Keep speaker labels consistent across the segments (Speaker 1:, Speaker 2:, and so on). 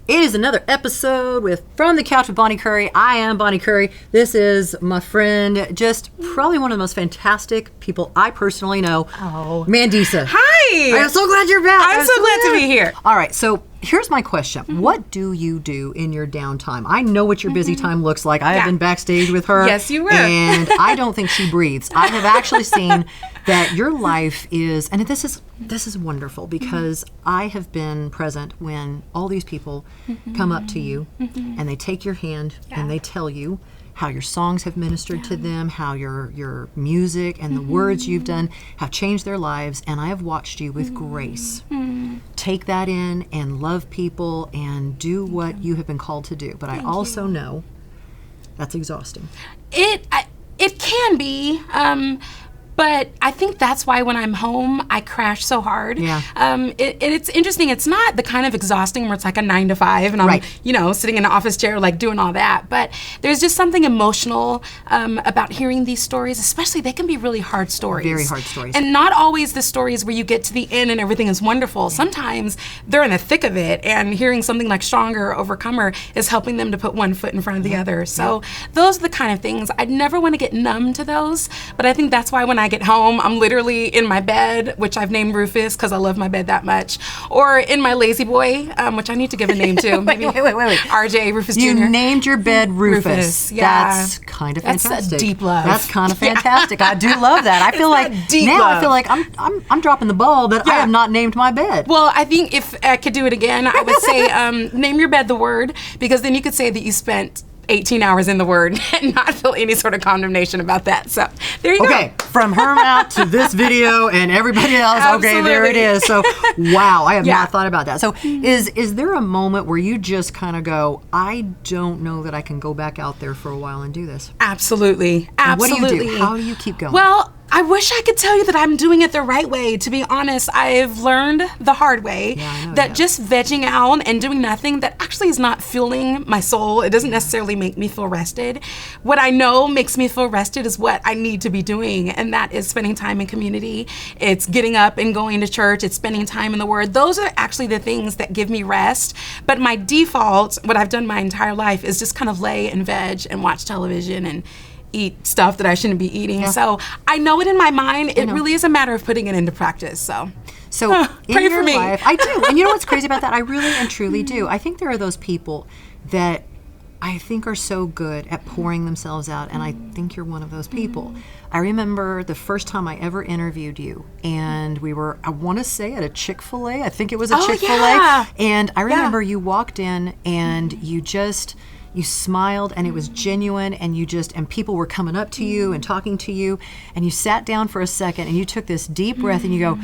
Speaker 1: It is another episode with From the Couch with Bonnie Curry. I am Bonnie Curry. This is my friend, just probably one of the most fantastic people I personally know, Mandisa.
Speaker 2: Hi!
Speaker 1: I'm so glad you're back.
Speaker 2: I'm so glad to be here.
Speaker 1: All right, so here's my question. What do you do in your downtime? I know what your busy time looks like. I have been backstage with her.
Speaker 2: Yes, you were.
Speaker 1: And I don't think she breathes. I have actually seen that your life is, and this is wonderful because I have been present when all these people come up to you and they take your hand and they tell you how your songs have ministered to them, how your music and the words you've done have changed their lives, and I have watched you with grace take that in and love people and do what you have been called to do. But I also know that's exhausting.
Speaker 2: It can be. But I think that's why when I'm home, I crash so hard.
Speaker 1: Yeah.
Speaker 2: It's interesting. It's not the kind of exhausting where it's like a 9 to 5 and I'm, sitting in an office chair, like doing all that. But there's just something emotional about hearing these stories, especially they can be really hard stories.
Speaker 1: Very hard stories.
Speaker 2: And not always the stories where you get to the end and everything is wonderful. Sometimes they're in the thick of it, and hearing something like Stronger, Overcomer is helping them to put one foot in front of the other. So those are the kind of things. I'd never want to get numb to those, but I think that's why when I get home, I'm literally in my bed, which I've named Roofus because I love my bed that much, or in my lazy boy, which I need to give a name to. Maybe
Speaker 1: wait.
Speaker 2: RJ, Roofus Jr.
Speaker 1: You named your bed Roofus.
Speaker 2: Yeah.
Speaker 1: That's kind of fantastic.
Speaker 2: That's a deep love.
Speaker 1: That's kind of fantastic. I do love that. I feel like now
Speaker 2: love.
Speaker 1: I feel like I'm dropping the ball, but I have not named my bed.
Speaker 2: Well, I think if I could do it again, I would say name your bed the Word, because then you could say that you spent 18 hours in the Word and not feel any sort of condemnation about that. So there you go.
Speaker 1: Okay, from her mouth to this video and everybody else, okay, there it is. So, wow, I have not thought about that. So is there a moment where you just kind of go, I don't know that I can go back out there for a while and do this?
Speaker 2: Absolutely.
Speaker 1: And what do you do? How do you keep going?
Speaker 2: Well, I wish I could tell you that I'm doing it the right way. To be honest, I've learned the hard way that just vegging out and doing nothing, that actually is not fueling my soul. It doesn't necessarily make me feel rested. What I know makes me feel rested is what I need to be doing, and that is spending time in community. It's getting up and going to church. It's spending time in the Word. Those are actually the things that give me rest. But my default, what I've done my entire life, is just kind of lay and veg and watch television and eat stuff that I shouldn't be eating. Yeah. So I know it in my mind. It really is a matter of putting it into practice. So
Speaker 1: pray
Speaker 2: for me.
Speaker 1: Life, I do. And you know what's crazy about that? I really and truly do. I think there are those people that I think are so good at pouring themselves out, and I think you're one of those people. I remember the first time I ever interviewed you, and we were, I want to say, at a Chick-fil-A. I think it was a Chick-fil-A.
Speaker 2: Yeah.
Speaker 1: And I remember you walked in and you smiled, and it was genuine, and people were coming up to you and talking to you, and you sat down for a second and you took this deep breath and you go,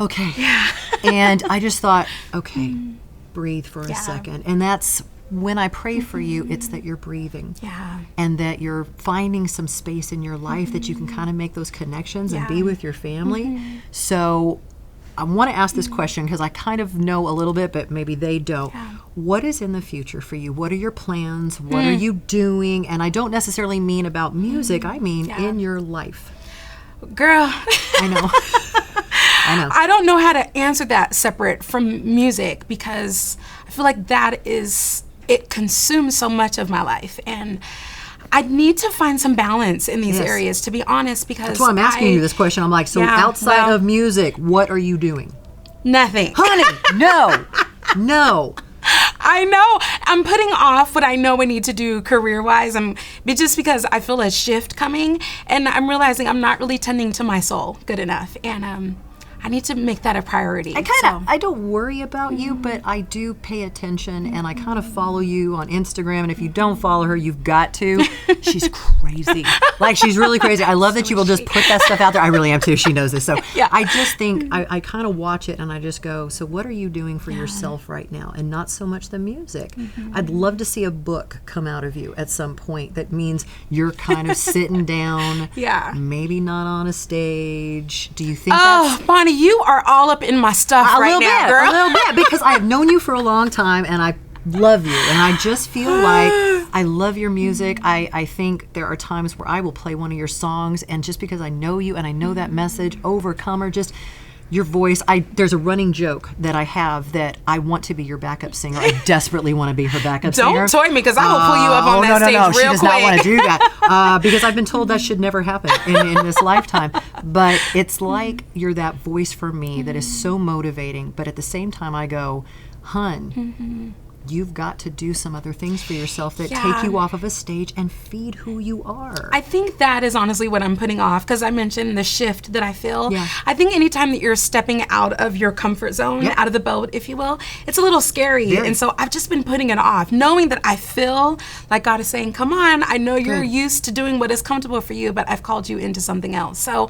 Speaker 1: okay. Yeah. And I just thought, okay, breathe for a second. And that's when I pray for you, it's that you're breathing and that you're finding some space in your life that you can kind of make those connections and be with your family. So I want to ask this question because I kind of know a little bit, but maybe they don't. What is in the future for you? What are your plans? What are you doing? And I don't necessarily mean about music. I mean in your life.
Speaker 2: Girl.
Speaker 1: I know.
Speaker 2: I don't know how to answer that separate from music, because I feel like it consumes so much of my life. And I need to find some balance in these areas, to be honest, because
Speaker 1: that's why I'm asking you this question. I'm like, so outside of music, what are you doing?
Speaker 2: Nothing.
Speaker 1: Honey, no.
Speaker 2: I know. I'm putting off what I know I need to do career-wise, just because I feel a shift coming, and I'm realizing I'm not really tending to my soul good enough, and I need to make that a priority.
Speaker 1: I don't worry about you, but I do pay attention, and I kind of follow you on Instagram, and if you don't follow her, you've got to. She's crazy. Like, she's really crazy. I love that you will just put that stuff out there. I really am too. She knows this. So I just think, I kind of watch it, and I just go, so what are you doing for yourself right now? And not so much the music. I'd love to see a book come out of you at some point that means you're kind of sitting down, maybe not on a stage. Do you think that's...
Speaker 2: Bonnie, you are all up in my stuff right now, girl.
Speaker 1: A little bit, because I have known you for a long time, and I love you, and I just feel like I love your music. I think there are times where I will play one of your songs, and just because I know you and I know that message, Overcomer, just your voice. There's a running joke that I have that I want to be your backup singer. I desperately want to be her backup singer.
Speaker 2: Don't toy me, because I will pull you up on that stage real quick.
Speaker 1: She does not want to do that because I've been told that should never happen in this lifetime. But it's like you're that voice for me that is so motivating. But at the same time, I go, hun, you've got to do some other things for yourself that take you off of a stage and feed who you are.
Speaker 2: I think that is honestly what I'm putting off, because I mentioned the shift that I feel.
Speaker 1: Yeah.
Speaker 2: I think anytime that you're stepping out of your comfort zone, out of the boat, if you will, it's a little scary.
Speaker 1: Very.
Speaker 2: And so I've just been putting it off, knowing that I feel like God is saying, come on, I know you're used to doing what is comfortable for you, but I've called you into something else. So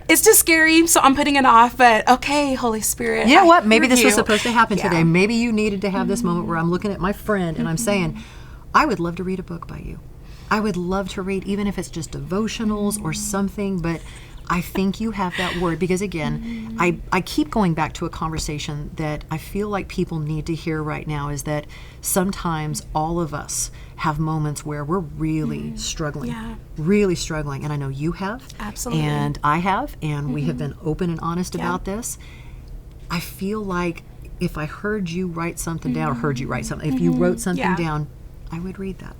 Speaker 2: it's just scary, so I'm putting it off, but okay, Holy Spirit.
Speaker 1: You know what?
Speaker 2: I
Speaker 1: Maybe
Speaker 2: hear
Speaker 1: this was
Speaker 2: you.
Speaker 1: supposed to happen today. Maybe you needed to have this moment where I'm looking at my friend and I'm saying, I would love to read a book by you. I would love to read, even if it's just devotionals or something, but I think you have that word, because again, I keep going back to a conversation that I feel like people need to hear right now, is that sometimes all of us have moments where we're really struggling, really struggling. And I know you have.
Speaker 2: Absolutely.
Speaker 1: And I have, and we have been open and honest about this. I feel like if I heard you write something down, or heard you write something, if you wrote something down, I would read that.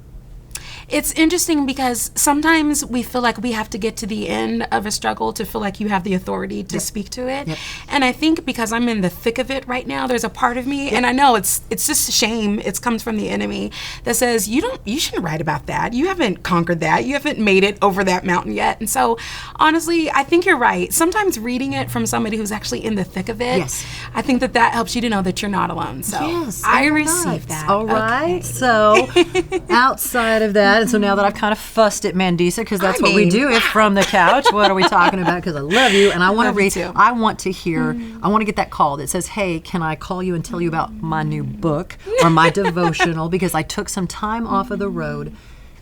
Speaker 2: It's interesting because sometimes we feel like we have to get to the end of a struggle to feel like you have the authority to speak to it. And I think because I'm in the thick of it right now, there's a part of me, and I know it's just shame. It comes from the enemy that says, you shouldn't write about that. You haven't conquered that. You haven't made it over that mountain yet. And so honestly, I think you're right. Sometimes reading it from somebody who's actually in the thick of it, I think that helps you to know that you're not alone. So I receive that.
Speaker 1: All right. So outside of that, and so now that I've kind of fussed at Mandisa, because that's what we do, it's from the couch. What are we talking about? Because I love you, and I want to read. I want to hear. I want to get that call that says, "Hey, can I call you and tell you about my new book or my devotional?" Because I took some time off of the road,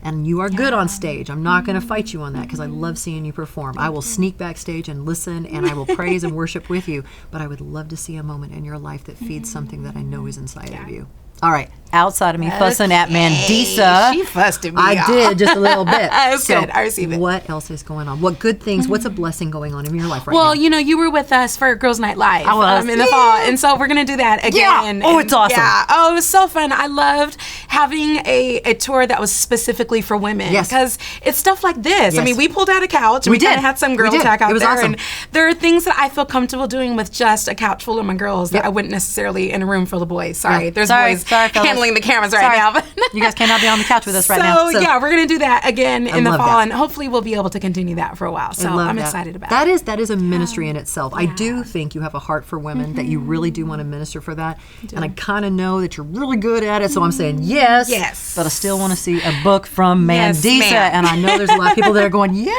Speaker 1: and you are good on stage. I'm not going to fight you on that, because I love seeing you perform. I will sneak backstage and listen, and I will praise and worship with you. But I would love to see a moment in your life that feeds something that I know is inside of you. All right, outside of me fussing at Mandisa.
Speaker 2: She fussed at me.
Speaker 1: I did, just a little bit.
Speaker 2: That's good. I receive it.
Speaker 1: What else is going on? What good things, what's a blessing going on in your life right now?
Speaker 2: Well, you were with us for Girls Night Live in the fall, and so we're going to do that again.
Speaker 1: Oh, it's awesome.
Speaker 2: Yeah. Oh, it was so fun. I loved having a tour that was specifically for women.
Speaker 1: Yes.
Speaker 2: Because it's stuff like this.
Speaker 1: Yes.
Speaker 2: I mean, we pulled out a couch. And we kind of had some girl tech out there.
Speaker 1: Awesome.
Speaker 2: And there are things that I feel comfortable doing with just a couch full of my girls that I wouldn't necessarily in a room full of boys. Sorry. There's boys handling the cameras right now.
Speaker 1: You guys cannot be on the couch with us right now.
Speaker 2: So yeah, we're going to do that again in the fall, and hopefully we'll be able to continue that for a while. So I'm excited about it.
Speaker 1: That is a ministry in itself. I do think you have a heart for women, that you really do want to minister for that. And I kind of know that you're really good at it, so I'm saying yes.
Speaker 2: Yes.
Speaker 1: But I still want to see a book from Mandisa.
Speaker 2: Yes,
Speaker 1: and I know there's a lot of people that are going, yeah,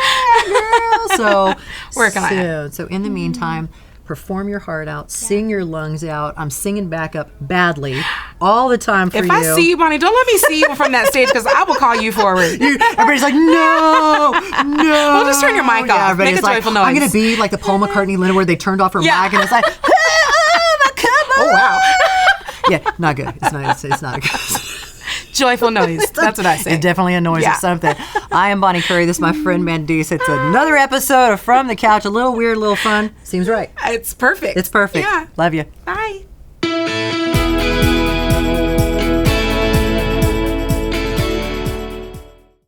Speaker 1: girl. So
Speaker 2: working on it.
Speaker 1: So in the meantime, perform your heart out, sing your lungs out. I'm singing backup badly all the time for you.
Speaker 2: If I see you, Bonnie, don't let me see you from that stage, because I will call you forward.
Speaker 1: Everybody's like, no.
Speaker 2: Well, just turn your mic off. Make a joyful noise.
Speaker 1: I'm going to be like the Paul McCartney Linda where they turned off her mic and it's like,
Speaker 2: oh, wow.
Speaker 1: Yeah, not good. It's not good.
Speaker 2: Joyful noise. That's what I say.
Speaker 1: It's definitely a noise or something. I am Bonnie Curry. This is my friend Mandisa. It's another episode of From the Couch. A little weird, a little fun. Seems right.
Speaker 2: It's perfect.
Speaker 1: It's perfect.
Speaker 2: Yeah.
Speaker 1: Love you.
Speaker 2: Bye.